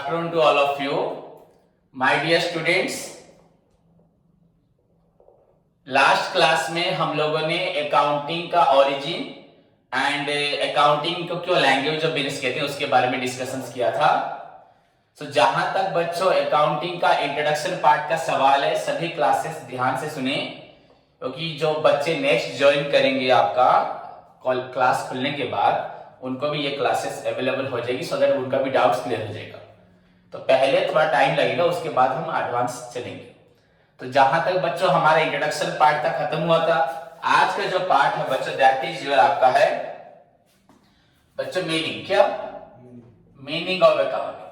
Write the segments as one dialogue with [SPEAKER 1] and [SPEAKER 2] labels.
[SPEAKER 1] afternoon to all of you. My dear students, last class में हम लोगों ने अकाउंटिंग का ओरिजिन एंड अकाउंटिंग को क्यों लैंग्वेज ऑफ बिजनेस कहते हैं उसके बारे में डिस्कशंस किया था. तो जहां तक बच्चों अकाउंटिंग का इंट्रोडक्शन पार्ट का सवाल है, सभी क्लासेस ध्यान से सुने, क्योंकि जो बच्चे नेक्स्ट ज्वाइन करेंगे आपका क्लास खुलने के बाद उनको भी ये क्लासेस अवेलेबल हो जाएगी, सो दैट उनका भी डाउट्स क्लियर हो जाएगा. तो पहले थोड़ा टाइम लगेगा, उसके बाद हम एडवांस चलेंगे. तो जहां तक बच्चों हमारा इंट्रोडक्शन पार्ट तक खत्म हुआ था, आज का जो पार्ट है बच्चों दैट इज योर आपका है बच्चों मीनिंग. क्या मीनिंग ऑफ अकाउंटिंग.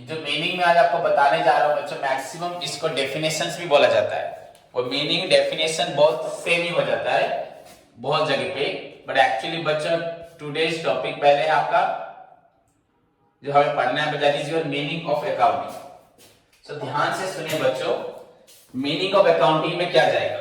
[SPEAKER 1] जो मीनिंग में आज आपको बताने जा रहा हूं बच्चों, मैक्सिमम इसको डेफिनेशंस भी बोला जाता है. वो मीनिंग डेफिनेशन बहुत सेम ही हो जाता है बहुत जगह पे, बट एक्चुअली बच्चों टुडेज टॉपिक पहले है आपका जो हमें पढ़ना है that is your meaning of accounting. So ध्यान से सुनिए बच्चों, मीनिंग ऑफ अकाउंटिंग में क्या जाएगा.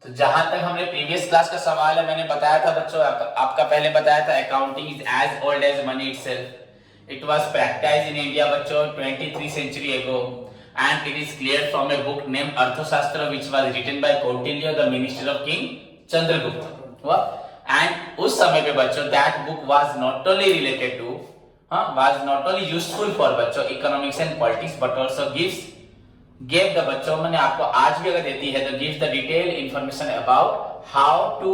[SPEAKER 1] तो जहां तक हमने प्रीवियस क्लास का सवाल है, मैंने बताया था बच्चों, आपका पहले बताया था accounting is as old as money itself. It was practiced in India बच्चों 23 century ago and it is clear from a book named अर्थशास्त्र which was written by Kautilya the minister of King Chandragupta. And उस समय पे बच्चों that book was not only related to was not only useful for बच्चों economics and politics but also gave the बच्चों मैंने आपको आज भी अगर देती है तो gives the detailed information about how to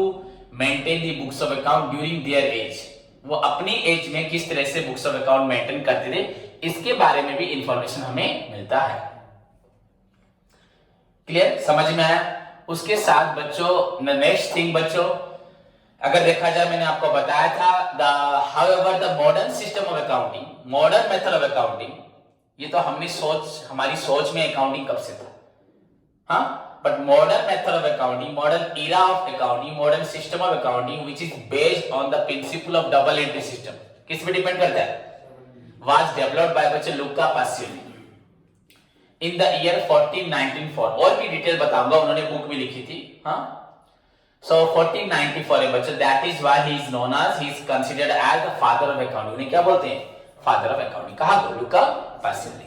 [SPEAKER 1] maintain the books of account during their age. वो अपनी एज में किस तरह से बुक्स ऑफ अकाउंट मेंटेन करते थे, इसके बारे में भी इंफॉर्मेशन हमें मिलता है. क्लियर, समझ में आया. उसके साथ बच्चों नेक्स्ट थिंग बच्चों, अगर देखा जाए मैंने आपको बताया था the however the modern system of accounting, modern method of accounting, ये तो हमारी सोच में अकाउंटिंग कब से था. हाँ, but modern method of accounting, modern era of accounting, modern system of accounting which is based on the principle of double entry system, किस पे डिपेंड करता है, was developed by बच्चे लुका पासियोली in the year 1494. और भी डिटेल बताऊंगा, उन्होंने book भी लिखी थी. हाँ, so 1494 है बच्चे, that is why he is known as, he is considered as the father of accounting. उन्हें क्या बोलते हैं, फादर ऑफ अकाउंटिंग. कहा गया, लुका पासियोली.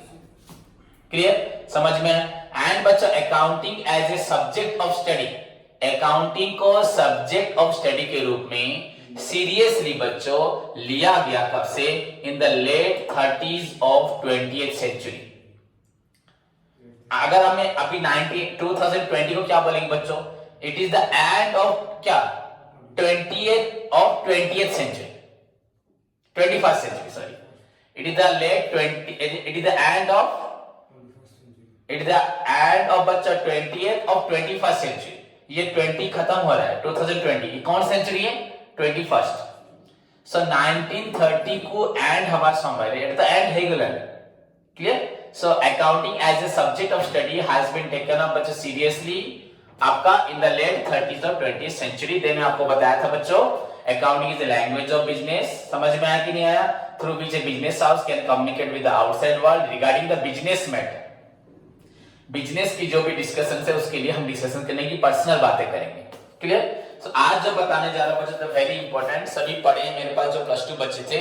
[SPEAKER 1] क्लियर, समझ में. एंड बच्चों accounting as a subject of study, accounting को सब्जेक्ट ऑफ स्टडी के रूप में सीरियसली बच्चों लिया गया कब से, in the late 30s of 20th century. अगर हमें अभी 2020 को क्या बोलेंगे बच्चों, it is the end of क्या 20th century, 21st century sorry, it is the late 20, it is the end of बच्चा 20th of 21st सेंचुरी. ये 20 खत्म हो रहा है 2020, ये कौन सेंचुरी है, 21st. सो 1930 को एंड हमारा संभाले, एट द एंड है गलन. Clear. So accounting as a subject of study has been taken up बच्चों सीरियसली आपका in the late 30s of 20th century. Then मैं आपको बताया था बच्चों accounting is a language of business. समझ में आया कि नहीं आया, through which a business house can communicate with the outside world regarding the business matter. Business की जो भी डिस्कशन है उसके लिए हम डिस्कशन करने की पर्सनल बातें करेंगे. क्लियर. तो आज जो बताने जा रहा हूं बच्चों वेरी इंपॉर्टेंट, सभी पढ़े मेरे पास जो +2 बच्चे थे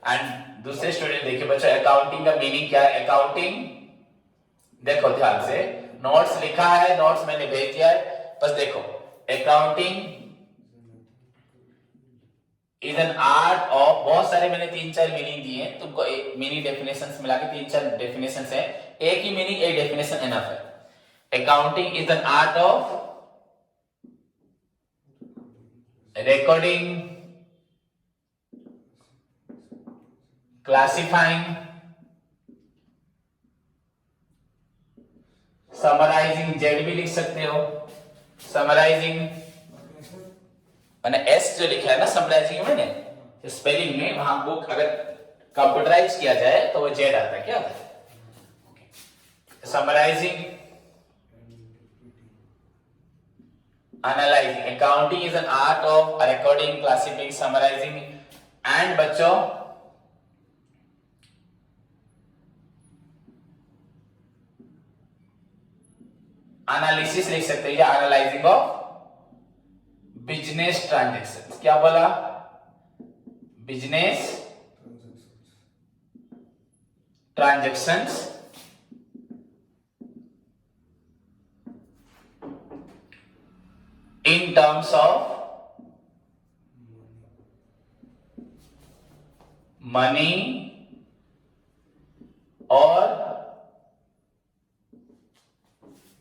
[SPEAKER 1] एंड दूसरे स्टूडेंट. देखिए बच्चों अकाउंटिंग का मीनिंग क्या है. अकाउंटिंग देखो ध्यान से, नोट्स लिखा है, नोट्स मैंने भेज दिया है, बस देखो. Accounting is an art of, बहुत सारे मैंने 3-4 मीनिंग दिए हैं तुमको, मिनी डेफिनेशंस मिला के 3-4 डेफिनेशंस है, एक ही मीनिंग एक डेफिनेशन एनफ है. Accounting is an art of recording, classifying, summarising, Z भी लिख सकते हो, समराइजिंग मैंने एस जो लिखा है ना समराइजिंग में, ने स्पेलिंग में वहां बुक अगर कंप्यूटराइज किया जाए तो वो जेड आता है. क्या आता है, summarising, analyzing. Accounting is an art of recording, classifying, summarizing and बच्चों एनालिसिस लिख सकते हैं या एनालाइजिंग ऑफ बिजनेस ट्रांजेक्शन, क्या बोला? Business transactions in terms of money or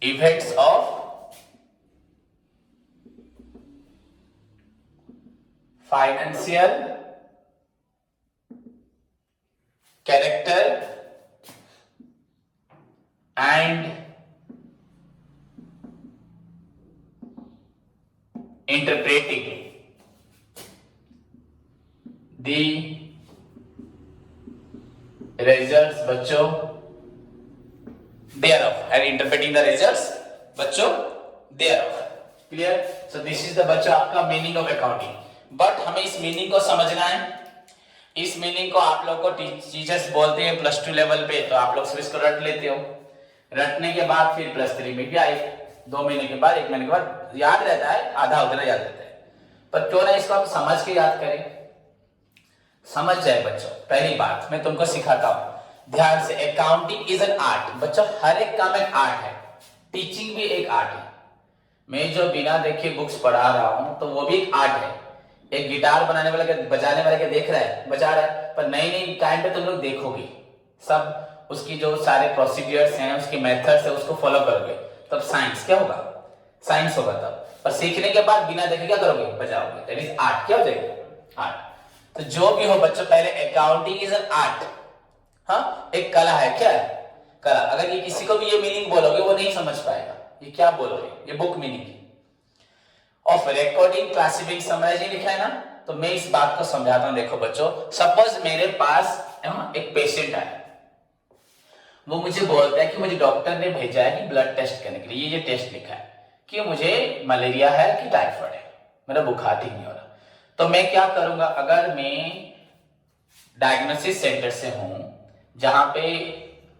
[SPEAKER 1] effects of financial character and interpreting the results बच्चों thereof and interpreting the results बच्चों thereof. Clear? So this is the बच्चों आपका meaning of accounting. But हमें इस meaning को समझना है. इस meaning को आप लोग को टीचर्स बोलते हैं +2 लेवल पे, तो आप लोग सिर्फ इसको रट लेते हो. रटने के बाद फिर +3 में भी आए, 2 महीने के बाद, 1 महीने के बाद याद रहता है, आधा उतना याद रहता है. पर क्यों ना इसको हम समझ के याद करें, समझ जाए बच्चों. पहली बात मैं तुमको सिखाता हूं, ध्यान से. अकाउंटिंग इज एन आर्ट बच्चों, हर एक काम एक आर्ट है. टीचिंग भी एक आर्ट है. मैं जो बिना देखे बुक्स पढ़ा रहा हूं तो वो भी एक आर्ट है. एक गिटार बनाने वाला बजाने वाला क्या देख रहा है, बजा रहा है, पर नई नई टाइम पे तुम लोग देखोगे सब, उसकी जो सारे प्रोसीड्यूर्स हैं, उसके मेथड्स है, उसको फॉलो करोगे, तब साइंस क्या होगा, साइंस होगा तब. पर सीखने के बाद बिना देखे क्या करोगे, बजाओगे. That is art. क्या हो जाएगा, आर्ट. तो जो भी हो बच्चों, पहले अकाउंटिंग इज एन आर्ट. हाँ, एक कला है. क्या है, कला. अगर ये किसी को भी ये मीनिंग बोलोगे वो नहीं समझ पाएगा. ये क्या बोलोगे, ये book meaning of recording classifying summarising लिखा है ना, तो मैं इस बात को समझाता हूं. देखो बच्चों, सपोज मेरे पास एक पेशेंट है, वो मुझे बोलता है कि मुझे डॉक्टर ने भेजा है कि ब्लड टेस्ट करने के लिए. ये टेस्ट लिखा है कि मुझे मलेरिया है कि टाइफाइड है, मेरा बुखार ठीक नहीं हो रहा. तो मैं क्या करूंगा, अगर मैं डायग्नोसिस सेंटर से हूं जहां पे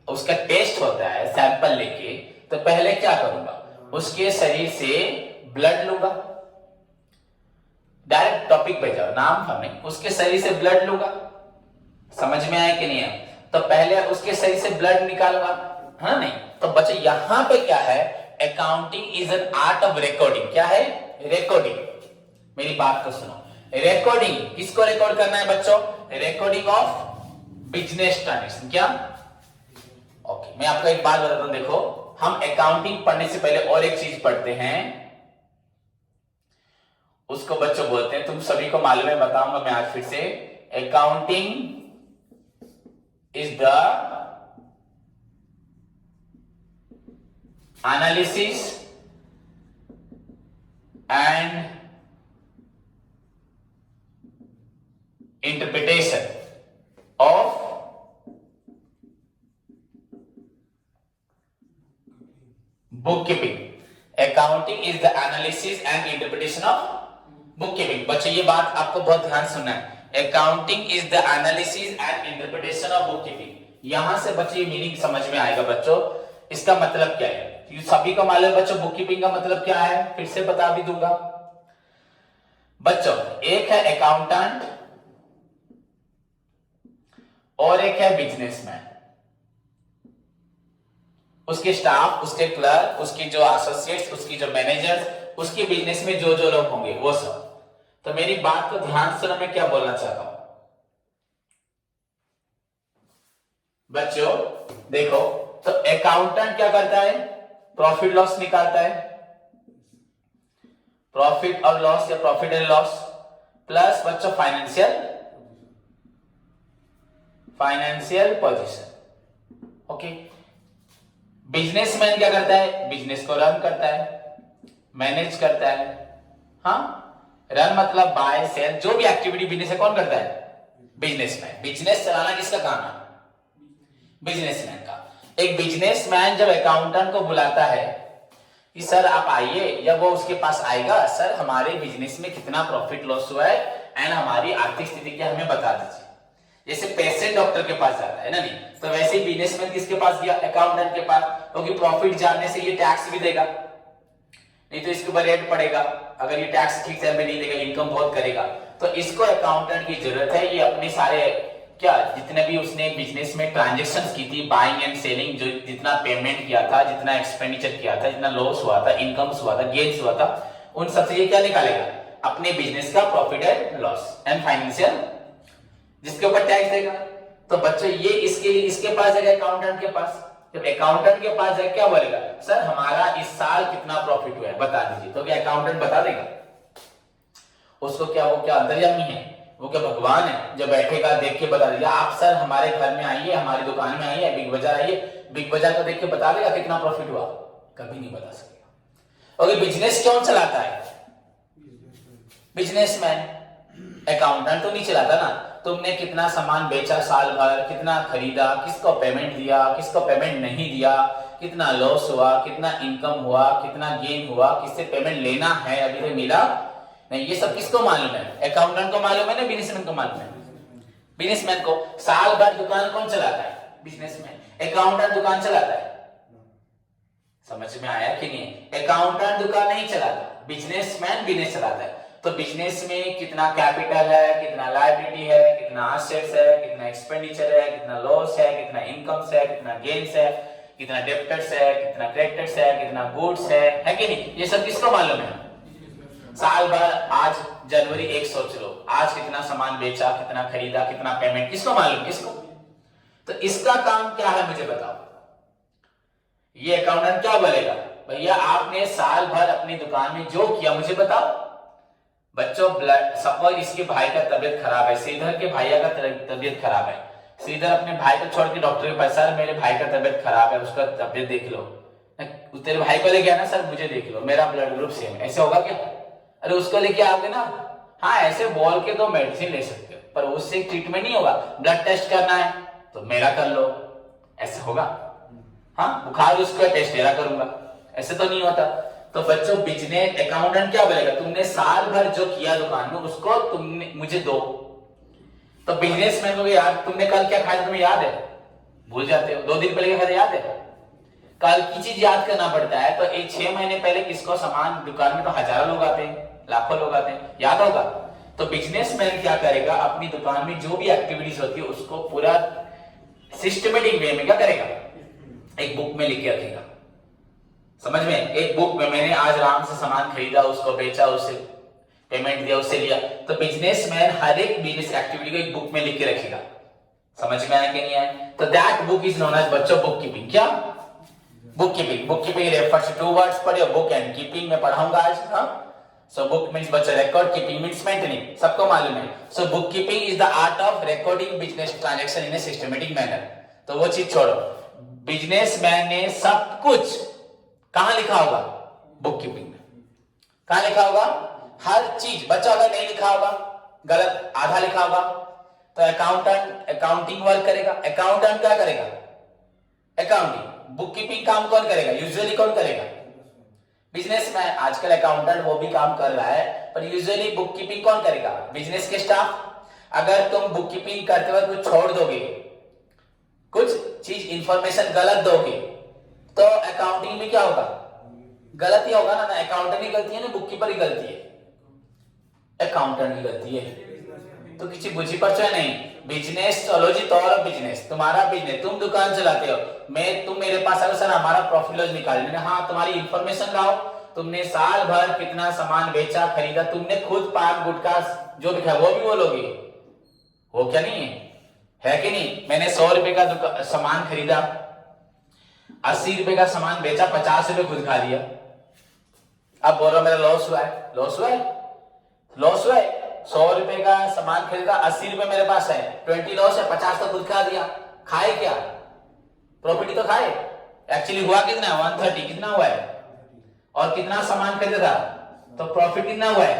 [SPEAKER 1] उसका टेस्ट होता है सैंपल लेके, तो पहले क्या करूंगा, उसके शरीर से ब्लड लूंगा. डायरेक्ट टॉपिक पे जाओ, नाम हमने, उसके शरीर से ब्लड लूंगा. समझ में आया कि नहीं है? तो पहले उसके शरीर से ब्लड निकालूंगा, हाँ नहीं. तो बच्चे यहां पे क्या है, accounting is an art of recording. क्या है, रिकॉर्डिंग. मेरी बात को सुनो. रिकॉर्डिंग किसको रिकॉर्ड करना है बच्चों, रिकॉर्डिंग ऑफ बिजनेस ट्रांजेक्शन. क्या, ओके. मैं आपको एक बात बताता हूं. देखो, हम अकाउंटिंग पढ़ने से पहले और एक चीज पढ़ते हैं, उसको बच्चों बोलते हैं, तुम सभी को मालूम है, बताऊंगा मैं आज फिर से. Accounting is the analysis and interpretation of bookkeeping. Accounting is the analysis and interpretation of bookkeeping. बच्चों ये बात आपको बहुत ध्यान सुनना है. Accounting is the analysis and interpretation of book keeping. यहां से बच्चों ये मीनिंग समझ में आएगा बच्चों, इसका मतलब क्या है. ये सभी को मालूम है बच्चों, बुक कीपिंग का मतलब क्या है, फिर से बता भी दूंगा बच्चों. एक है अकाउंटेंट और एक है बिजनेसमैन. उसके स्टाफ, उसके क्लर्क, उसकी जो एसोसिएट्स, उसकी जो मैनेजर्स, उसके बिजनेस में जो जो लोग होंगे वो सब. तो मेरी बात को ध्यान से मैं क्या बोलना चाहता हूं बच्चों, देखो. तो अकाउंटेंट क्या करता है, प्रॉफिट लॉस निकालता है, प्रॉफिट और लॉस या प्रॉफिट एंड लॉस, प्लस बच्चों फाइनेंशियल पोजीशन. ओके. बिजनेसमैन क्या करता है, बिजनेस को रन करता है, मैनेज करता है. हाँ, रन मतलब बाय सेल, जो भी एक्टिविटी बिजनेस है कौन करता है, बिजनेसमैन. बिजनेस चलाना किसका काम है, बिजनेसमैन का. एक बिजनेसमैन जब अकाउंटेंट को बुलाता है कि सर आप आइए, या वो उसके पास आएगा, सर हमारे बिजनेस में कितना प्रॉफिट लॉस हुआ है एंड हमारी आर्थिक स्थिति क्या हमें बता दीजिए. जैसे पेशेंट डॉक्टर के पास जाता है ना, नहीं, तो वैसे ही बिजनेसमैन किसके पास गया, अकाउंटेंट के पास, क्योंकि प्रॉफिट जानने से ये टैक्स भी देगा, नहीं तो इसके ऊपर रेट पड़ेगा, अगर ये टैक्स ठीक से हमें नहीं देगा, इनकम बहुत करेगा, तो इसको अकाउंटेंट की जरूरत है। ये अपने सारे क्या जितने भी उसने बिजनेस में ट्रांजेक्शन्स की थी, बाइंग एंड सेलिंग, जो जितना पेमेंट किया था, जितना एक्सपेंडिचर किया था, जितना लॉस हुआ था, इनकम्स हुआ था, गेन्स हुआ था, उन सबसे ये क्या निकालेगा? अपने बिजनेस का profit and loss and financial, जिसके ऊपर टैक्स देगा। तो बच्चों ये इसके लिए इसके पास जाएगा, अकाउंटेंट के पास। जब अकाउंटेंट के पास जाए क्या बोलेगा? सर हमारा इस साल कितना प्रॉफिट हुआ है बता दीजिए। तो क्या अकाउंटेंट बता देगा? उसको क्या वो क्या अंतर्यामी है? वो क्या भगवान है जो बैठेगा देख के बता देगा? आप सर हमारे घर में आइए, हमारी दुकान में आइए, बिग बाजार आइए, बिग बाजार को देख के बता देगा कितना प्रॉफिट हुआ? कभी नहीं बता सकेगा। और बिजनेस कौन चलाता है? बिजनेसमैन। अकाउंटेंट तो नहीं चलाता ना। तुमने कितना सामान बेचा साल भर, कितना खरीदा, किसको पेमेंट दिया, किसको पेमेंट नहीं दिया, कितना लॉस हुआ, कितना इनकम हुआ, कितना गेन हुआ, किससे पेमेंट लेना है, अभी तक मिला नहीं, ये सब किसको मालूम है? अकाउंटेंट को मालूम है ना, बिजनेसमैन को मालूम है? बिजनेसमैन को। साल भर दुकान कौन चलाता है? बिजनेसमैन। अकाउंटेंट दुकान चलाता है? समझ में आया कि नहीं? अकाउंटेंट दुकान नहीं चलाता, बिजनेसमैन बिजनेस चलाता है। तो बिजनेस में कितना कैपिटल है, कितना लायबिलिटी है, कितना एसेट्स है, कितना एक्सपेंडिचर है, कितना लॉस है, कितना इनकम्स है, कितना गेन्स है, कितना डेब्टर्स है, कितना क्रेडिटर्स है, कितना गुड्स है कि नहीं? ये सब किसको मालूम है? साल भर। आज जनवरी 1 सोच लो, आज कितना सामान बेचा, कितना खरीदा, कितना पेमेंट, किसको मालूम? किसको? तो इसका काम क्या है मुझे बताओ। ये अकाउंटेंट क्या बोलेगा? भैया आपने साल भर अपनी दुकान में जो किया मुझे बताओ। बच्चों ब्लड सपोज इसके भाई का तबीयत खराब है, श्रीधर के भैया का तबीयत खराब है, श्रीधर अपने भाई को छोड़ के डॉक्टर के पास, सर मेरे भाई का तबीयत खराब है, उसका तबीयत देख लो। तेरे भाई को लेके आना, सर मुझे देख लो, मेरा ब्लड ग्रुप सेम है, ऐसे होगा क्या? अरे उसको लेके आओगे ना, हाँ ऐसे बोल के तो मेडिसिन ले सकते हो, पर उससे ट्रीटमेंट नहीं होगा। ब्लड टेस्ट करना है तो मेरा कर लो, ऐसे होगा? हाँ बुखार उसका टेस्ट मेरा करूंगा, ऐसे तो नहीं होता। तो बच्चों बिजनेस अकाउंटेंट क्या बोलेगा? तुमने साल भर जो किया दुकान में उसको तुमने मुझे दो। तो बिजनेसमैन को याद, तुमने कल क्या खाया तुम्हें याद है? भूल जाते हो। 2 दिन पहले क्या खाया याद है? कल की चीज याद करना पड़ता है। तो एक 6 महीने पहले किसको सामान दुकान में, तो हजारों लोग आते हैं, लाखों लोग आते हैं, याद होगा? तो बिजनेसमैन क्या करेगा? अपनी दुकान में जो भी एक्टिविटीज होती है उसको पूरा सिस्टमेटिक वे में क्या करेगा? एक बुक में लिख के रखेगा। समझ में? एक बुक में मैंने आज राम से सामान खरीदा, उसको बेचा, उससे पेमेंट दिया, उससे लिया। तो बिजनेसमैन हर एक बिजनेस एक्टिविटी को एक बुक में लिख के रखेगा। समझ में आया कि नहीं आया? तो that book is known as बच्चों बुक कीपिंग। क्या? Book keeping. Book keeping refers to 2 words पढ़े, बुक एंड कीपिंग में पढ़ाऊंगा आज। हाँ सो बुक मींस बच्चों रिकॉर्ड, कीपिंग मींस मेंटेनिंग, सबको मालूम है। So book keeping is the art of recording business transaction in a systematic manner. तो वो चीज छोड़ो, बिजनेसमैन ने सब कुछ कहां लिखा होगा? बुक कीपिंग में। कहां लिखा होगा? हर चीज। बच्चा अगर नहीं लिखा होगा, गलत आधा लिखा होगा, तो अकाउंटेंट अकाउंटिंग वर्क करेगा। अकाउंटेंट क्या करेगा? अकाउंटिंग। बुक कीपिंग काम कौन करेगा? यूजुअली कौन करेगा? बिजनेसमैन। आजकल अकाउंटेंट वो भी काम कर रहा है, पर यूजुअली बुक कीपिंग कौन करेगा? बिजनेस के स्टाफ। अगर तुम बुक कीपिंग करते वक्त कुछ छोड़ दोगे, कुछ चीज इंफॉर्मेशन गलत दोगे, तो अकाउंटिंग में क्या होगा? गलती होगा ना। अकाउंटेंट की गलती है ना, बुक कीपर की गलती है? अकाउंटेंट की गलती है। तो किसी बुझी परचो है नहीं। बिजनेस चलो जी, तौर बिजनेस, तुम्हारा बिजनेस, तुम दुकान चलाते हो, तुम मेरे पास आओ, सर हमारा प्रॉफिट लॉस निकाल। मैंने हाँ तुम्हारी इंफॉर्मेशन लाओ, तुमने साल भर कितना सामान बेचा, खरीदा, तुमने खुद पान गुटखा जो भी खाया वो भी बोलोगे, हो क्या नहीं है कि नहीं? मैंने 100 रुपए का सामान खरीदा, 80 रुपए का सामान बेचा, 50 रुपए खुद खा लिया। अब बोलो मेरा लॉस हुआ है। लॉस हुआ है? लॉस हुआ है। 100 रुपए का सामान खरीदा, 80 रुपए मेरे पास है, 20 लॉस है, 50 तो खुद खा दिया। खाए क्या? प्रॉफिट तो खाए। एक्चुअली हुआ कितना? 130। कितना हुआ है? और कितना सामान खरीदा था, तो प्रॉफिट कितना हुआ है?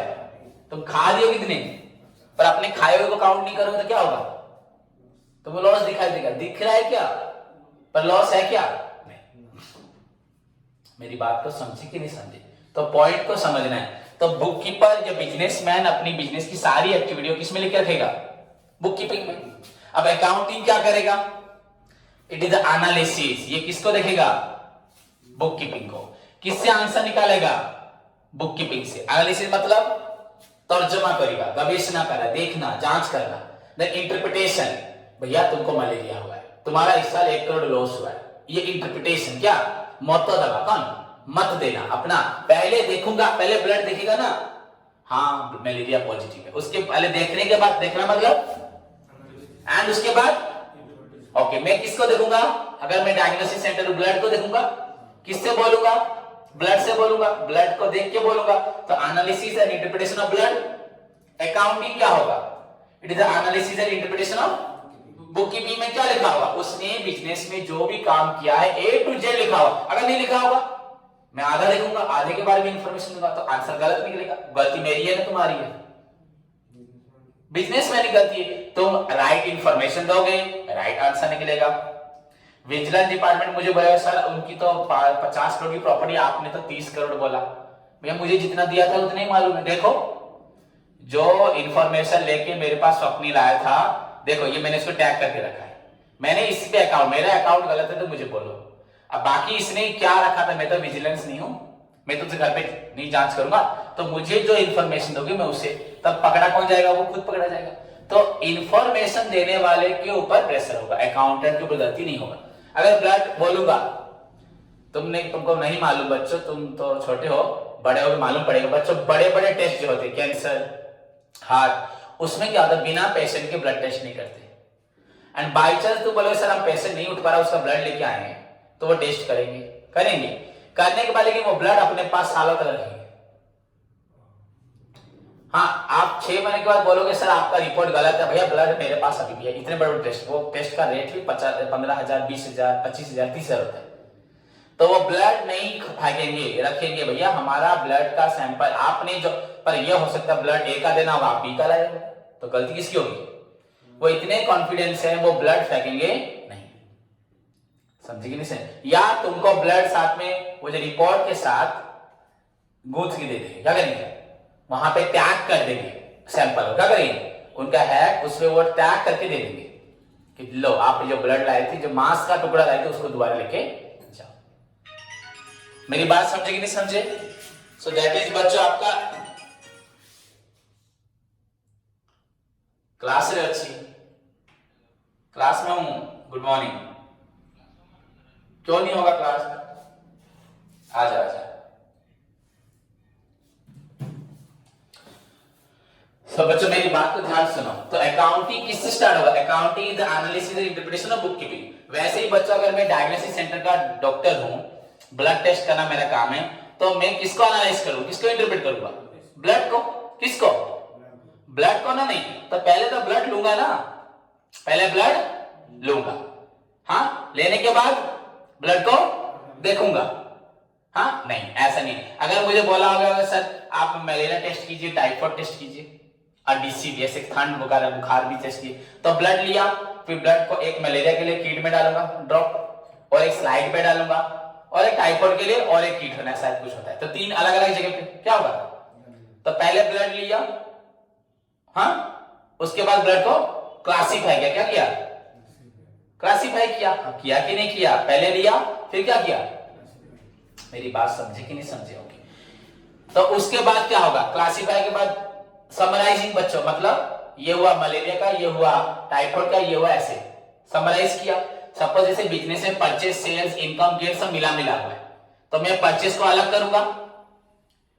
[SPEAKER 1] तुम खा दिए कितने, पर अपने खाए हुए को काउंट नहीं करोगे तो क्या होगा? तो वो लॉस दिखाई देगा। दिख रहा है क्या, पर लॉस है क्या? मेरी बात को समझे कि नहीं समझे? तो पॉइंट को समझना है। तो बुक कीपर या बिजनेसमैन अपनी बिजनेस की सारी एक्टिविटी किसमें लिख के रखेगा? बुक कीपिंग में। अब अकाउंटिंग क्या करेगा? It is analysis. ये किसको देखेगा? बुक कीपिंग को। किससे आंसर निकालेगा? बुक कीपिंग से। एनालिसिस मतलब तर्जमा करेगा, गवेषणा करना, देखना, जांच करना। देन इंटरप्रिटेशन, भैया तुमको मलेरिया हुआ है, तुम्हारा इस साल 1 करोड़ लॉस हुआ है, ये इंटरप्रिटेशन क्या, मत दगा कौन, मत देना अपना। पहले देखूंगा, पहले ब्लड देखेगा ना, हाँ मलेरिया पॉजिटिव है, उसके पहले देखने के बाद देखना मतलब, एंड उसके बाद ओके मैं किसको देखूंगा, अगर मैं डायग्नोसिस सेंटर ब्लड को देखूंगा, किससे बोलूंगा, ब्लड से बोलूंगा, ब्लड को देख के बोलूंगा। तो analysis and interpretation of blood. Accounting क्या होगा, it is the analysis and interpretation of book keeping में क्या लिखा होगा, उसने बिजनेस में जो भी काम किया है A to Z लिखा होगा। अगर नहीं लिखा होगा मैं आधा देखूंगा, आधे के बारे में इंफॉर्मेशन दूंगा, तो आंसर गलत निकलेगा। गलती मेरी है ना तुम्हारी है, बिजनेसमैन की गलती है। तुम राइट इंफॉर्मेशन दोगे, राइट आंसर निकलेगा। विजिलेंस डिपार्टमेंट मुझे बोला सर उनकी तो 50 करोड़ की प्रॉपर्टी, आपने तो 30 करोड़ बोला। भैया मुझे जितना दिया था उतना ही मालूम है। देखो जो इंफॉर्मेशन लेके मेरे पास स्वप्निल आया था, देखो ये मैंने इसको टैग करके रखा है, मैंने इस पे अकाउंट, मेरा अकाउंट गलत है तो मुझे बोलो। अब बाकी इसने क्या रखा था, मैं तो विजिलेंस नहीं हूं, मैं तुमसे घर पे नहीं जांच करूंगा, तो मुझे जो इंफॉर्मेशन दोगे मैं उसे, तब पकड़ा कौन जाएगा, वो खुद पकड़ा जाएगा। तो इंफॉर्मेशन देने वाले के ऊपर प्रेशर होगा, अकाउंटेंट के ऊपर गलती नहीं होगा। अगर ब्लड बोलूंगा, तुमको नहीं मालूम बच्चों, तुम तो छोटे हो, बड़े हो मालूम पड़ेगा बच्चों, बड़े बड़े टेस्ट जो होते हैं कैंसर, हार्ट, उसमें क्या होता है बिना पेशेंट के ब्लड टेस्ट नहीं करते। एंड बाई चांस तू बोलोगे सर हम पेशेंट नहीं उठ पा रहा, उसका ब्लड लेके आएंगे, तो वो टेस्ट करेंगे, करने के बाद लेकिन वो ब्लड अपने पास सालों तक रखेंगे। हाँ आप 6 महीने के बाद बोलोगे सर आपका रिपोर्ट गलत है, भैया ब्लड मेरे पास अभी भी है, इतने बड़े टेस्ट, वो टेस्ट का रेट भी 15,000, 20,000, 25,000, 30,000 होता है। तो वो ब्लड नहीं फेंकेंगे, रखेंगे, भैया हमारा ब्लड का सैंपल आपने जो, पर यह हो सकता है ब्लड A का देना हो, आप B का लाए, तो गलती किसकी होगी। वो इतने कॉन्फिडेंस है, वो ब्लड फेंकेंगे नहीं, समझे कि नहीं। या तुमको ब्लड साथ में वो जो रिपोर्ट के साथ गूंथ के दे देंगे, क्या करेंगे, वहां पे टैग कर देंगे सैंपल, क्या करेंगे, उनका है उसमें वो टैग करके दे देंगे कि लो आप जो ब्लड लाए थे, जो मांस का टुकड़ा लाए थे, उसको दोबारा लेके जाओ। मेरी बात समझे कि नहीं समझे। सो दैट इज बच्चों आपका क्लास है, अच्छी क्लास में हूं, गुड मॉर्निंग, क्यों नहीं होगा क्लास में, आजा। तो बच्चों मेरी बात को ध्यान सुनो। तो अकाउंटिंग किससे स्टार्ट होगा, accounting is the analysis and interpretation of book keeping. वैसे ही बच्चों अगर मैं डायग्नोसिस सेंटर का डॉक्टर हूं, ब्लड टेस्ट करना मेरा काम है, तो मैं किसको एनालाइज करूं, किसको इंटरप्रेट करूंगा, ब्लड को, किसको, ब्लड को ना, नहीं तो पहले तो ब्लड लूंगा ना, पहले ब्लड लूंगा, हाँ लेने के बाद ब्लड को देखूंगा, हाँ नहीं ऐसा नहीं। अगर मुझे बोला होगा सर आप मलेरिया टेस्ट कीजिए, टाइफाइड टेस्ट कीजिए और DCB ऐसे ठंड बुखार भी टेस्ट किए, तो ब्लड लिया, फिर ब्लड को एक मलेरिया के लिए किट में डालूंगा ड्रॉप, और एक स्लाइड पे डालूंगा, और एक टाइफाइड के लिए और एक किट होना शायद कुछ होता है, तो 3 अलग अलग जगह पे क्या होगा। तो पहले ब्लड लिया, हाँ उसके बाद ब्लड को क्लासिफाई किया, क्या किया, क्लासिफाई किया कि नहीं किया, पहले लिया फिर क्या किया, मेरी बात समझे कि नहीं समझे होगी। तो उसके बाद क्या होगा, क्लासिफाई के बाद समराइजिंग बच्चों, मतलब ये हुआ मलेरिया का, ये हुआ टाइफाइड का, ये हुआ, ऐसे समराइज किया। सपोज जैसे बिजनेस में परचेज, सेल्स, इनकम, गेट सब मिला हुआ है, तो मैं परचेज को अलग करूंगा,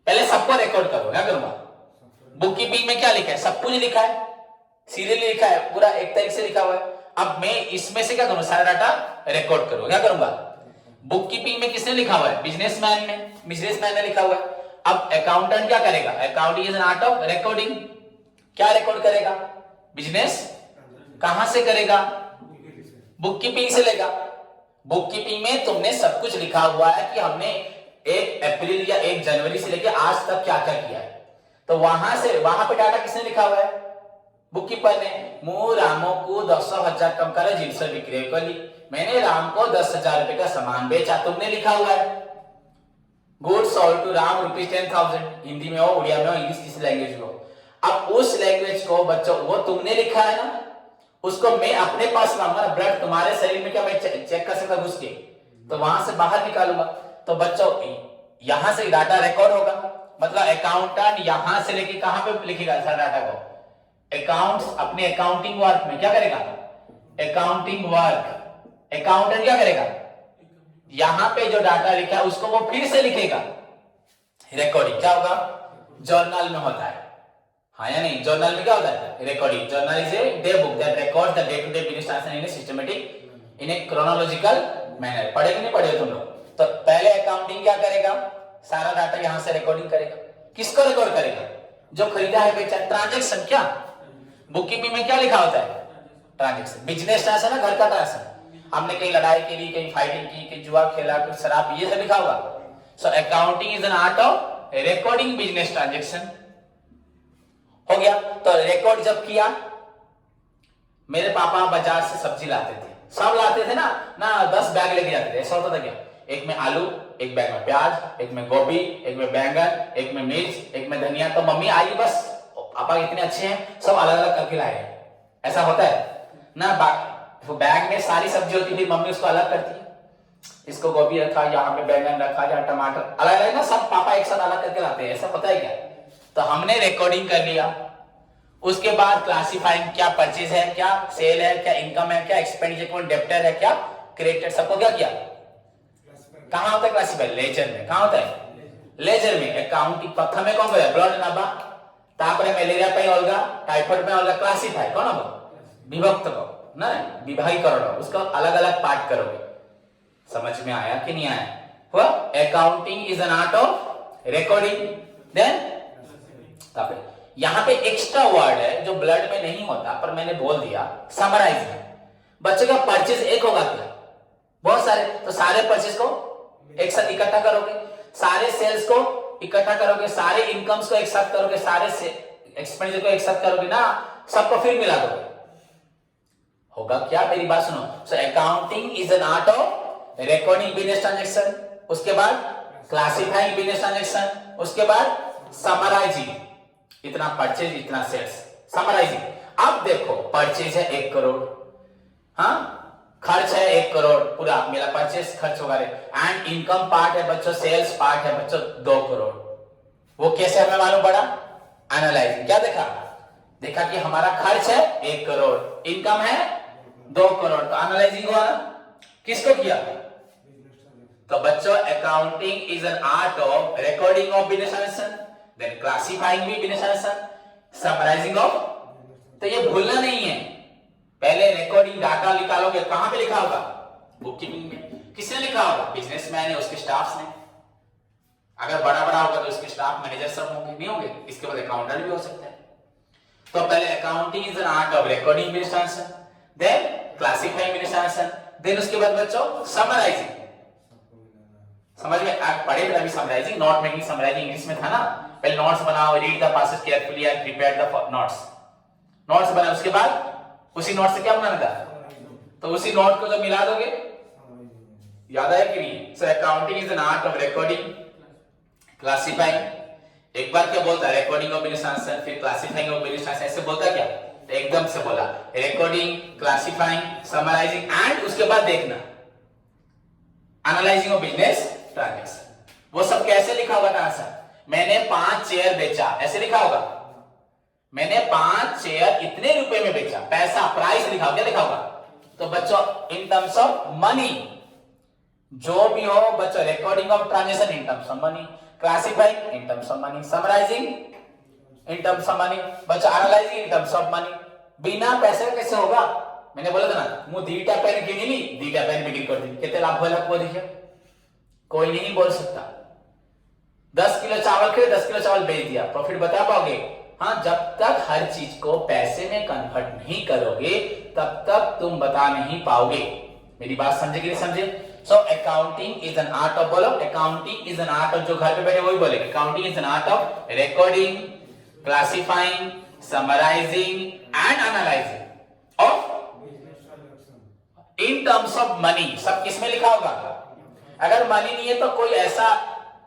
[SPEAKER 1] पहले सबको रिकॉर्ड करूंगा, क्या करूंगा, बुक कीपिंग में क्या लिखा है, सब कुछ लिखा है, सीरियली लिखा है, पूरा एक तरीके से लिखा हुआ है। अब मैं इसमें से क्या करूंगा, सारा डाटा रिकॉर्ड करूंगा, क्या करूंगा, बुक कीपिंग में किसने लिखा हुआ है, बिजनेसमैन ने लिखा हुआ है। अब अकाउंटेंट क्या करेगा, accounting is an art of recording, क्या रिकॉर्ड करेगा, बिजनेस कहां से करेगा, बुक कीपिंग से लेगा। बुक कीपिंग में तुमने सब कुछ लिखा हुआ है कि हमने 1 अप्रैल या 1 जनवरी से लेकर आज तक क्या क्या किया है, तो वहां पे डाटा किसने लिखा हुआ है, बुक कीपर ने। मु रामो को 10,000 कम करा, जिनसे बिक्री करी, मैंने राम को 10,000 रुपए का सामान बेचा, तुमने लिखा हुआ है। Good sold to Ram ₹10,000, Hindi में हो, उड़िया में हो, इंग्लिश किसी लैंग्वेज में हो। अब उस लैंग्वेज को बच्चों वो तुमने लिखा है ना, उसको मैं अपने पास लाऊंगा ना, ब्लड तुम्हारे शरीर में क्या मैं चेक कर सकता घुस के, तो वहां से बाहर निकालूंगा। तो बच्चों यहां से डाटा रिकॉर्ड होगा, मतलब अकाउंटेंट यहां से लेके कहां पे लिखेगा सारा डाटा को? अकाउंट्स अपने अकाउंटिंग वर्क में क्या करेगा? Accounting work. अकाउंटेंट क्या करेगा? यहां पे जो डाटा लिखा है उसको वो फिर से लिखेगा। रिकॉर्डिंग क्या होगा? जर्नल में होता है, हाँ या नहीं? जर्नल में क्या होता है? Recording. Journal is a day book that records the day to day business transaction in a systematic in a chronological manner. पढ़े कि नहीं पढ़े तुम लोग? तो पहले अकाउंटिंग क्या करेगा? सारा डाटा यहां से रिकॉर्डिंग करेगा। किसको रिकॉर्ड करेगा? जो खरीदा है बेचा। ट्रांजैक्शन क्या? बुक कीपिंग में क्या लिखा होता है? ट्रांजैक्शन। बिजनेस ट्रांजैक्शन है, घर का ट्रांजैक्शन। हमने कहीं लड़ाई के लिए, कहीं फाइटिंग की, कहीं जुआ खेला, कुछ शराब, ये सब लिखा होगा। सो accounting is an art of recording business transaction. हो गया। तो रिकॉर्ड जब किया, मेरे पापा बाजार से सब्जी लाते थे, सब लाते थे ना 10 बैग लेके जाते थे। ऐसा होता था क्या? एक में आलू, एक बैग में प्याज, एक में गोभी, एक में बैंगन, एक में मिर्च, एक में धनिया। तो मम्मी आई, बस पापा इतने अच्छे हैं, सब अलग अलग करके लाए हैं। ऐसा होता है ना? बैग में सारी सब्जी होती थी, मम्मी उसको अलग करती है। इसको गोभी रखा, यहाँ पे बैंगन रखा, यहाँ टमाटर, अलग अलग ना, सब पापा एक साथ अलग करके लाते हैं। ऐसा पता है क्या? तो हमने रिकॉर्डिंग कर लिया। उसके बाद क्लासिफाइंग, क्या परचेज है, क्या सेल है, क्या इनकम है, क्या एक्सपेंडिचर, डेब्टर है, क्या क्रेडिटर, सबको क्या किया? कहां होता है क्लासिफाई? लेजर में। कहां होता है? लेजर में। अकाउंटिंग प्रथमे कौन करे? ब्लड नबा, तापरे मलेरिया पे अलगा, टाइफाइड में अलगा। क्लासिफाई कौन हो? विभक्त को ना, विभागीकरण, उसको अलग अलग पार्ट करोगे। समझ में आया कि नहीं आया? हुआ? Accounting is an art of recording. Then यहां पे एक्स्ट्रा वर्ड है जो ब्लड में नहीं होता, पर मैंने बोल दिया, समराइज है। बच्चों का परचेज एक होगा क्या? बहुत सारे, तो सारे परचेज को एक साथ इकट्ठा करोगे, सारे सेल्स को इकट्ठा करोगे, सारे इनकम्स को एक साथ करोगे, सारे एक्सपेंडिचर को एक साथ करोगे ना, सबको फिर मिला दोगे, होगा क्या? मेरी बात सुनो। सो accounting is an art of recording business transaction, उसके बाद क्लासिफाइंग बिजनेस ट्रांजैक्शन, उसके बाद समराइजिंग, इतना परचेज, इतना सेल्स, समराइजिंग। अब देखो, परचेज है 1 करोड़, हाँ, खर्च है 1 करोड़, पूरा मेरा परचेज खर्च होगा। एंड इनकम पार्ट है बच्चों, सेल्स पार्ट है बच्चों 2 करोड़। वो कैसे हमें मालूम पड़ा? एनालाइजिंग। क्या देखा? देखा कि हमारा खर्च है 1 करोड़, इनकम है 2 करोड़, तो एनालाइजिंग हुआ ना। किसको किया? तो बच्चों accounting is an art of recording of business transaction, then classifying भी बिजनेस ट्रांजैक्शन, समराइजिंग ऑफ। तो ये भूलना नहीं है। पहले रिकॉर्डिंग डाटा निकालोगे, कहां पे लिखा होगा? बुक कीपिंग में। किसने लिखा होगा? बिजनेसमैन ने, उसके स्टाफ ने। अगर बड़ा बड़ा होगा तो उसके स्टाफ मैनेजर सब होंगे, नहीं होंगे? इसके बाद अकाउंटेंट भी हो सकता है। तो पहले accounting is an art of recording business transaction, then classifying business transaction, then उसके बाद बच्चों समराइजिंग। समझ में आप पढ़े थे अभी? Summarising, note making, summarising English में था ना। पहले नोट्स बनाओ, read the passage carefully and prepare the notes. Notes बनाओ, उसके बाद उसी नोट से क्या बनाना था? तो उसी नोट को जब मिला दोगे, याद है कि नहीं? सो accounting is an art of recording, classifying. एक बार क्या बोलता है? रिकॉर्डिंग ऑफ बिजनेस ट्रांजैक्शन, फिर क्लासिफाइंग ऑफ बिजनेस ट्रांजैक्शन, ऐसे बोलता क्या? तो एकदम से बोला, रिकॉर्डिंग, क्लासिफाइंग, समराइजिंग, एंड उसके बाद देखना एनालाइजिंग ऑफ बिजनेस ट्रांजैक्शन। वो सब कैसे लिखा होगा ट्रांजैक्शन? मैंने 5 चेयर बेचा, ऐसे लिखा होगा। मैंने 5 चेयर इतने रुपए में बेचा, पैसा, प्राइस लिखा होगा, क्या लिखा होगा? तो बच्चों इन टर्म्स ऑफ मनी, जो भी हो बच्चों, recording of transaction in terms of money, classifying in terms of money, summarising in terms of money, बच्चों analysing in terms of money. बिना पैसे का कैसे होगा? मैंने बोला था ना, मु दीटा पेन किनिली, दीटा पेन बिक्री कर दी, कितने लाभ होला को देखिए, कोई नहीं बोल सकता। 10 किलो चावल खरीदे, 10 किलो चावल बेच दिया, प्रॉफिट बता पाओगे? हाँ, जब तक हर चीज को पैसे में कन्वर्ट नहीं करोगे तब तक तुम बता नहीं पाओगे। मेरी बात समझे कि नहीं समझे? So accounting is an art of, बोलो accounting is an art of, जो घर पे बैठे वही बोले, accounting is an art of recording, classifying, summarising and analysing of in terms of money. सब किसमें लिखा होगा? अगर मनी नहीं है तो कोई ऐसा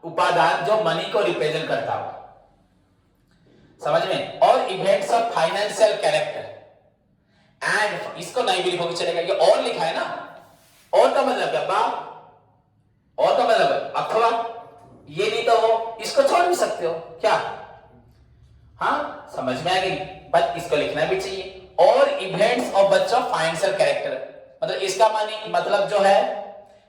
[SPEAKER 1] उपादान जो मनी को रिप्रेजेंट करता हो, समझ में? और events of financial character, and इसको नहीं भी लिखोगे चलेगा, ये और लिखा है ना। और का मतलब क्या? और का मतलब अथवा, ये नहीं तो वो, इसको छोड़ भी सकते हो क्या? हाँ, समझ में आ गई, बट इसको लिखना भी चाहिए। और इवेंट्स ऑफ बच्चों फाइनेंशियल कैरेक्टर, मतलब इसका मनी मतलब जो है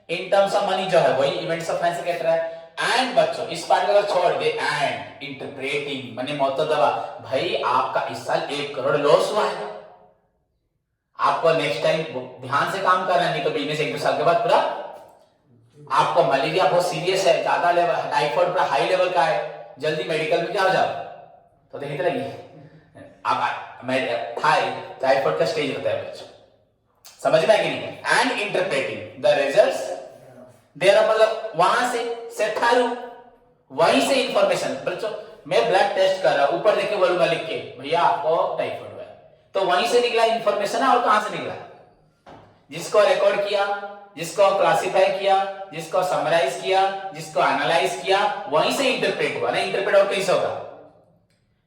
[SPEAKER 1] इन टर्म्स ऑफ मनी जो है वही इवेंट्स ऑफ फाइनेंशियल कैरेक्टर है। एंड बच्चों इस पार्ट को अगर छोड़ दे, एंड इंटरप्रेटिंग माने मौतो दवा, भाई आपका इस साल 1 करोड़ लॉस हुआ है, आपको नेक्स्ट टाइम ध्यान से काम करना है, नहीं तो बिजनेस 1-2 साल के बाद पूरा, आपको मलेरिया बहुत सीरियस है, ज्यादा लेवल, टाइफाइड पूरा हाई लेवल का है, जल्दी मेडिकल में क्या हो जाओ, तो देखते रहिए आप टाइफाइड का स्टेज होता है बच्चों, समझ में आएगी नहीं। And interpreting the results there, मतलब वहां से सेठारू, वहीं से इंफॉर्मेशन, बच्चों मैं ब्लड टेस्ट कर रहा हूं, ऊपर देखे बोलूंगा लिख के भैया आपको टाइफाइड हुआ है, तो वहीं से निकला इंफॉर्मेशन है। और कहां से निकला? जिसको रिकॉर्ड किया, जिसको क्लासिफाई किया, जिसको समराइज किया, जिसको एनालाइज किया, वहीं से इंटरप्रेट हुआ ना। इंटरप्रेट और कैसे होगा?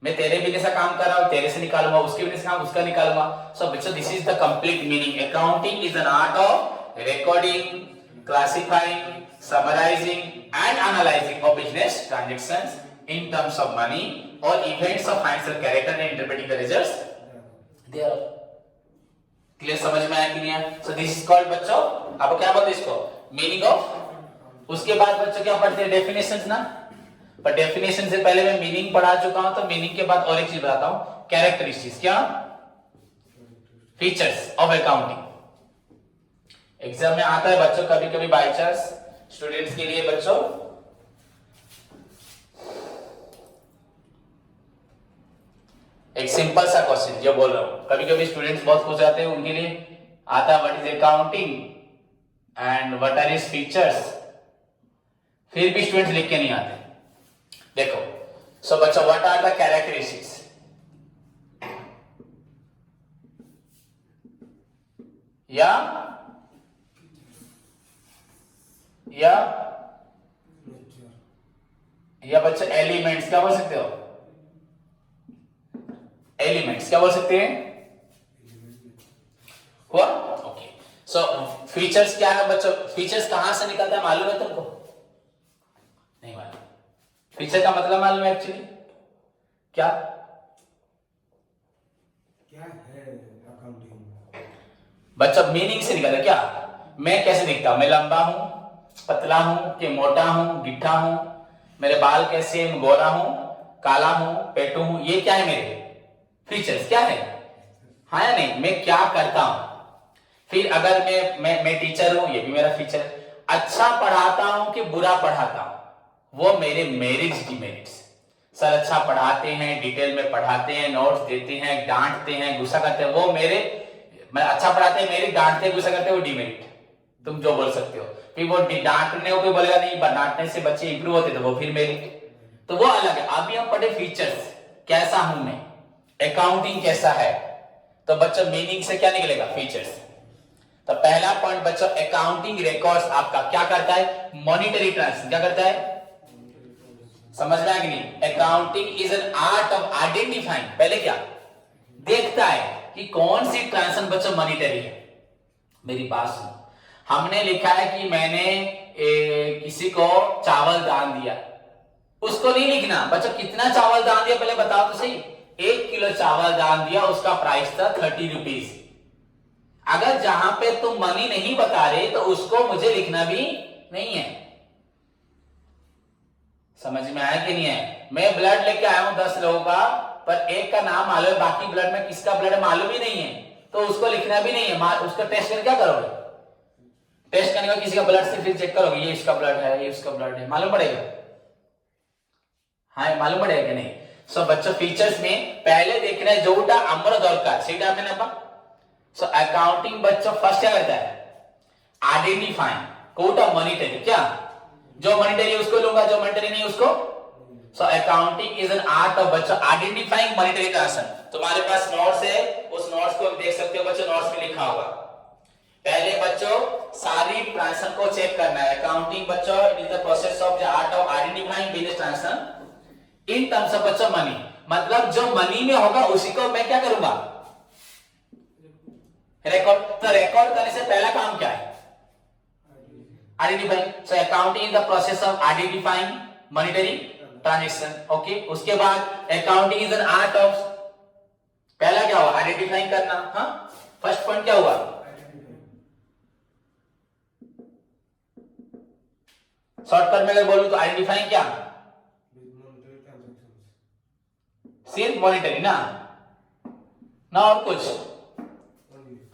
[SPEAKER 1] मैं तेरे बिजनेस का काम कर रहा हूं, तेरे से निकालूंगा, उसके बिजनेस का उसका निकालूंगा। सो बच्चों this is the complete meaning. Accounting is an art of recording, classifying, summarizing and analyzing of business transactions in terms of money or events of financial character and interpreting the results thereof. Clear, समझ में आया कि नहीं आया? So this is called बच्चों, आपको क्या बोलते हैं इसको? Meaning of. उसके बाद बच्चों क्या पढ़ते हैं? डेफिनेशंस ना। पर डेफिनेशन से पहले मैं मीनिंग पढ़ा चुका हूं, तो मीनिंग के बाद और एक चीज बताता हूं, कैरेक्टरिस्टिक्स, क्या फीचर्स ऑफ अकाउंटिंग। एग्जाम में आता है बच्चों कभी कभी बाय चांस स्टूडेंट्स के लिए बच्चों, एक सिंपल सा क्वेश्चन जो बोल रहा हूं, कभी कभी स्टूडेंट्स बहुत खुश जाते हैं, उनके लिए आता है what is accounting and what are its features, फिर भी स्टूडेंट्स लिख के नहीं आते। देखो, सो बच्चों व्हाट आर द कैरेक्टरिस्टिक्स, या बच्चों एलिमेंट्स, क्या बोल सकते हो? एलिमेंट्स क्या बोल सकते हैं? हुआ? ओके। सो फीचर्स क्या है बच्चों? फीचर्स कहां से निकलता है मालूम है तुमको? नहीं मालूम। फीचर का मतलब मालूम है एक्चुअली क्या
[SPEAKER 2] क्या है? अकाउंटिंग
[SPEAKER 1] बच्चों मीनिंग से निकलता है। क्या मैं कैसे दिखता हूं? मैं लंबा हूं, पतला हूं, कि मोटा हूं, गिट्ठा हूं, मेरे बाल कैसे, मैं गोरा हूं, काला हूं, पेटू हूं, ये क्या है मेरे फीचर्स? क्या है? हाँ या नहीं? मैं क्या करता हूं। फिर अगर मैं टीचर हूं, ये भी मेरा फीचर। अच्छा पढ़ाता हूं कि बुरा पढ़ाता हूं, वो मेरे मेरिट्स डिमेरिट्स। सर अच्छा पढ़ाते हैं, डिटेल में पढ़ाते हैं, नोट्स देते हैं, डांटते हैं, गुस्सा करते हैं, वो मेरे, मैं अच्छा पढ़ाते हैं मेरे, डांटते हैं, गुस्सा करते हैं, वो डिमेरिट, तुम जो बोल सकते हो। फिर वो डांटने को कोई बोलेगा नहीं, डांटने से बच्चे इंप्रूव होते, तो वो फिर मेरिट, तो वो अलग है। अभी हम पढ़े फीचर्स, कैसा हूं मैं, अकाउंटिंग कैसा है, तो बच्चों मीनिंग से क्या निकलेगा? फीचर्स। तो पहला पॉइंट बच्चों, अकाउंटिंग रिकॉर्ड्स आपका क्या करता है? Monetary transfer. क्या करता है? समझ में आया कि नहीं? Accounting is an art of identifying, पहले क्या देखता है कि कौन सी ट्रांजेक्शन बच्चों मॉनिटरी है। मेरी बात सुनो, हमने लिखा है कि मैंने किसी को चावल दान दिया, उसको नहीं लिखना बच्चों कितना चावल दान दिया, पहले बताओ तो सही। 1 किलो चावल दान दिया, उसका प्राइस था 30 रुपीज। अगर जहां पे तुम मनी नहीं बता रहे तो उसको मुझे लिखना भी नहीं है। समझ में आया कि नहीं है? मैं ब्लड लेके आया हूं 10 लोगों का, पर एक का नाम मालूम है, बाकी ब्लड में किसका ब्लड मालूम ही नहीं है, तो उसको लिखना भी नहीं है। उसका टेस्ट करके क्या करोगे? टेस्ट करने का किसी का ब्लड से फिर चेक करोगे, ये इसका ब्लड है, ये उसका ब्लड है, मालूम पड़ेगा? हाँ मालूम पड़ेगा कि नहीं? सो बच्चों फीचर्स में पहले देखना है जोटा अमर दरकार सीधा में ना। सो अकाउंटिंग बच्चों फर्स्ट क्या करता है? आइडेंटिफाइंग कोटा मॉनिटरी, क्या जो मॉनिटरी है उसको लूंगा, जो मॉनिटरी नहीं उसको। सो accounting is an art of बच्चों आइडेंटिफाइंग मॉनिटरी ट्रांजेक्शन। तुम्हारे पास नोट्स है, उस नोट्स को देख सकते हो बच्चों, नोट्स में लिखा होगा। पहले बच्चों सारी ट्रांजेक्शन को चेक करना है। अकाउंटिंग बच्चों is the process of the art of identifying business transaction in terms of बच्चों मनी, मतलब जो मनी में होगा उसी को मैं क्या करूंगा? रिकॉर्ड। तो रिकॉर्ड करने से पहला काम क्या है? Identifying. So accounting is the process of identifying monetary transaction. Okay, उसके बाद accounting is an art of, पहला क्या हुआ, आइडेंटिफाइंग करना। हाँ, फर्स्ट पॉइंट क्या हुआ, शॉर्टकट में अगर बोलूं तो आइडेंटिफाइंग क्या, सिर्फ मॉनिटरी ना और कुछ।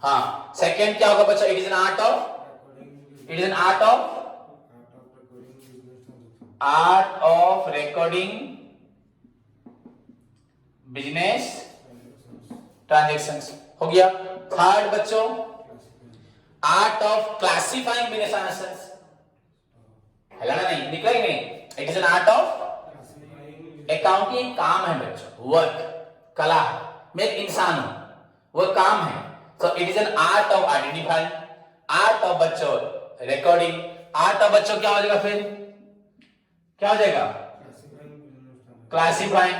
[SPEAKER 1] हाँ, सेकंड क्या होगा बच्चा, it is an art of, it is an art of recording business transactions हो गया। थर्ड बच्चों, art of classifying business transactions, है ना, नहीं निकला ही नहीं। It is an art of, accounting काम है बच्चों, वर्क, कला है, मैं एक इंसान हूं, वो काम है। So it is an art of identifying, art of बच्चों रिकॉर्डिंग, आर्ट ऑफ बच्चों क्या हो जाएगा, फिर क्या हो जाएगा, क्लासिफाइंग,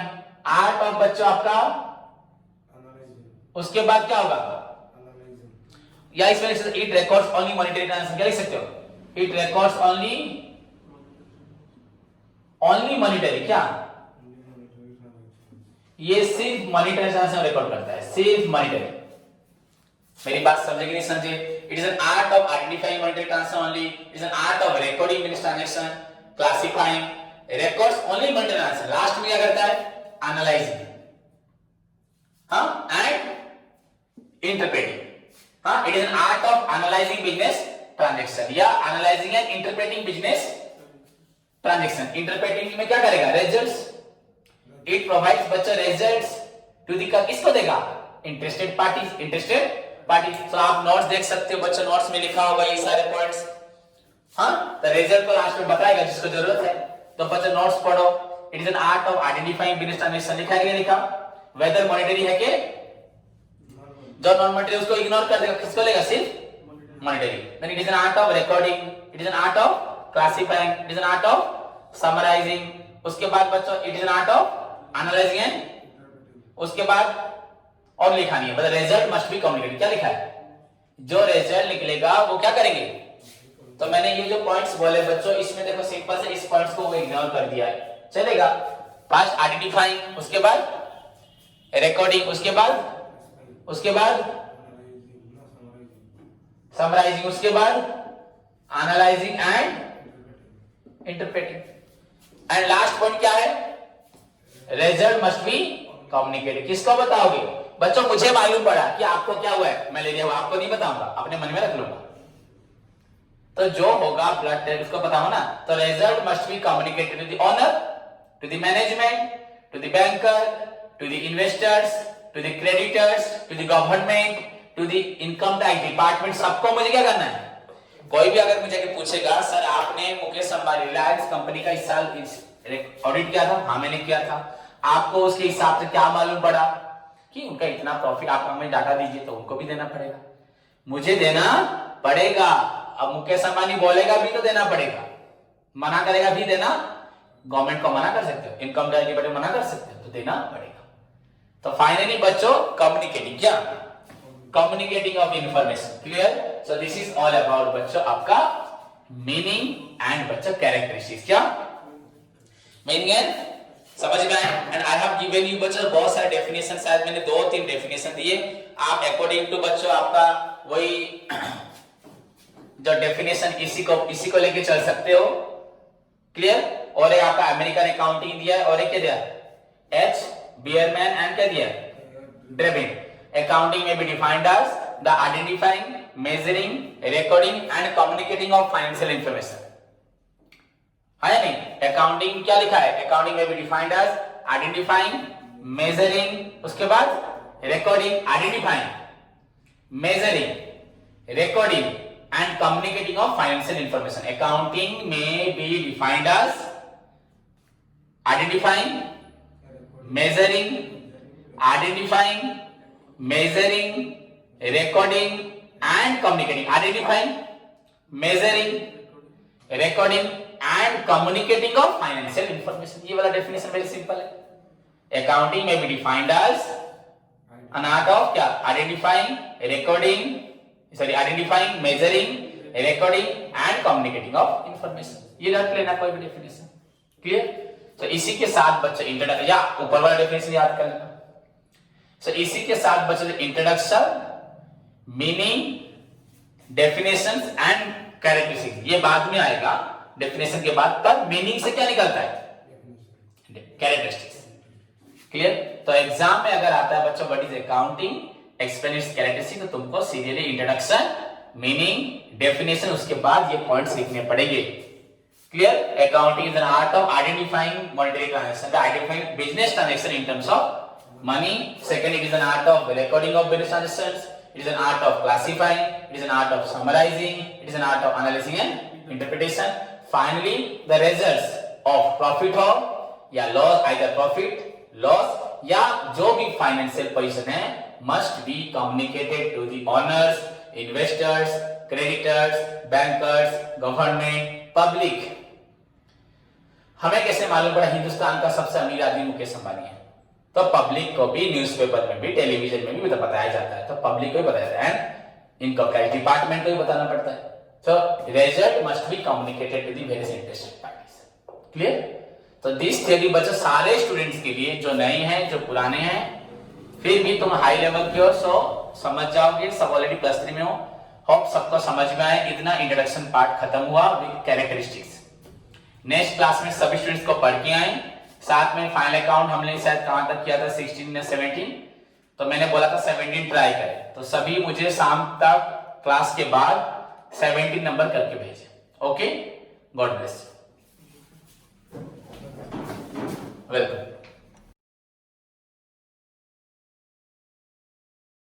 [SPEAKER 1] आर्ट ऑफ बच्चों आपका, उसके बाद क्या होगा, या इसमें it records only monetary transaction, क्या लिख सकते हो, इट रिकॉर्ड्स ओनली मॉनिटरी, क्या ये सिर्फ मॉनिटरी ट्रांजेक्शन रिकॉर्ड करता है, सिर्फ मॉनिटरी। मेरी बात समझे कि नहीं समझे, it is an art of identifying monetary transaction only, it is an art of recording business transaction, classifying, records only monetary transaction, last में क्या करता है, एनालाइजिंग, हाँ, एंड इंटरप्रेटिंग। हाँ, it is an art of analysing business transaction या analysing and interpreting business transaction. Interpreting में क्या करेगा, रिजल्ट्स, इट प्रोवाइड्स बच्चा रिजल्ट्स टू द, किसको देगा, इंटरेस्टेड पार्टीज। तो आप नोट्स देख सकते हो बच्चों, नोट्स में लिखा होगा ये सारे पॉइंट्स। हाँ, तो रिजल्ट को लास्ट में बताएगा जिसको जरूरत है, तो बच्चों नोट्स पढ़ो। It is an art of identifying business transaction, लिखा है कि नहीं लिखा, वेदर मॉनिटरी है कि जो नॉन मॉनिटरी उसको इग्नोर कर देगा, किसको लेगा, सिर्फ monetary. Then it is an art of recording, it is an art of classifying, it is an art of summarising. उसके बाद बच्चों it is an art of analysing and, उसके बाद और लिखा नहीं है, मतलब रिजल्ट मस्ट बी कम्युनिकेटेड, क्या लिखा है, जो रिजल्ट निकलेगा वो क्या करेंगे। तो मैंने ये जो पॉइंट्स बोले बच्चों, इसमें देखो सिंपल से इस पॉइंट्स को वो इग्नोर कर दिया है, चलेगा। फर्स्ट आइडेंटिफाइंग, उसके बाद रिकॉर्डिंग, उसके बाद समराइजिंग, उसके बाद analysing and interpreting, and last point क्या है, रिजल्ट मस्ट बी कम्युनिकेटेड। किसको बताओगे बच्चों, मुझे मालूम पड़ा कि आपको क्या हुआ है, मलेरिया हुआ, आपको नहीं बताऊंगा, अपने मन में रख लूंगा। तो जो होगा ब्लड टेस्ट उसको बताओ ना। तो result must be communicated to the owner, to the management, to the banker, to the investors, to the creditors, to the government, to the income tax department. सबको मुझे क्या करना है, कोई भी अगर मुझे पूछेगा सर आपने मुकेश अंबानी रिलायंस कंपनी का इस साल ऑडिट किया था, हाँ मैंने किया था, आपको उसके हिसाब से क्या मालूम पड़ा कि उनका इतना प्रॉफिट, आप हमें डाटा दीजिए, तो उनको भी देना पड़ेगा, मुझे देना पड़ेगा। अब मुकेश अंबानी बोलेगा भी तो देना पड़ेगा, मना करेगा भी देना, गवर्नमेंट को मना कर सकते हो, इनकम टैक्स डिपार्टमेंट मना कर सकते हो, तो देना पड़ेगा। तो फाइनली बच्चों कम्युनिकेटिंग, क्या communicating of information, clear. So this is all about बच्चों आपका मीनिंग एंड बच्चों कैरेक्टरिस्टिक्स, क्या मीनिंग एंड समझ में आया। And I have given you बच्चों बहुत सारे डेफिनेशन, शायद मैंने 2-3 डेफिनेशन दिए, आप अकॉर्डिंग टू बच्चों आपका वही जो डेफिनेशन इसी को लेके चल सकते हो, क्लियर। और एक आपका अमेरिकन अकाउंटिंग दिया है, और एक क्या दिया, एच बियरमैन एंड क्या दिया, ड्रेबिन। अकाउंटिंग में भी defined as the identifying, measuring, recording and communicating of financial information, है या नहीं। अकाउंटिंग क्या लिखा है, अकाउंटिंग में भी डिफाइंड एज आइडेंटिफाइंग, मेजरिंग, उसके बाद recording, identifying, measuring, recording and communicating of financial information. Accounting में भी defined as identifying, measuring, identifying, measuring, recording and communicating, identifying, measuring, recording and communicating of financial information. ये वाला definition very simple है। Accounting में भी defined as an art of क्या, identifying, recording, sorry identifying, measuring, recording and communicating of information. ये रख लेना कोई भी डेफिनेशन, क्लियर? तो इसी के साथ बच्चे इंट्रोडक्शन या ऊपर वाला डेफिनेशन याद कर लेना। सो इसी के साथ बच्चे introduction, meaning, definitions and characteristics, ये बाद में आएगा डेफिनेशन के बाद। तब मीनिंग से क्या निकलता है? कैरेक्टरिस्टिक्स। क्लियर? तो एग्जाम में अगर आता है बच्चों what is accounting, explain it's characteristics, तो तुमको सीरियली इंट्रोडक्शन, मीनिंग, डेफिनेशन, उसके बाद ये पॉइंट्स लिखने पड़ेंगे। Clear? Accounting is an art of identifying monetary transaction, identifying business transaction in terms of money. Second, it is an art of recording of business transactions, it is an art of classifying, it is an art of summarizing, it is an art of analyzing and interpretation. Finally, the results of profit हो या loss, either profit, loss या जो भी financial position है must be communicated to the owners, investors, creditors, bankers, government, public. हमें कैसे मालूम पड़ा हिंदुस्तान का सबसे अमीर आदमी मुकेश अंबानी है? तो पब्लिक को भी न्यूज़पेपर में भी, टेलीविजन में भी बताया जाता है, तो पब्लिक को भी बताया जाता है, इनकम टैक्स डिपार्टमेंट को भी बताना पड़ता है। तो result must be communicated to the various interested parties. Clear? तो दिस थ्योरी बच्चों सारे स्टूडेंट्स के लिए, जो नए हैं, जो पुराने हैं, फिर भी तुम हाई लेवल की हो सो समझ जाओगे, सब ऑलरेडी +3 में हो, होप सबको समझ में आए। इतना इंट्रोडक्शन पार्ट खत्म हुआ विद कैरेक्टरिस्टिक्स। नेक्स्ट क्लास में सभी स्टूडेंट्स को पढ़ के आए। साथ में फाइनल अकाउंट हमने शायद कहां तक किया था? 16 या 17, तो मैंने बोला था 17 ट्राई करें, तो सभी मुझे शाम तक क्लास के बाद 17 नंबर करके भेजे। Okay, God bless, welcome.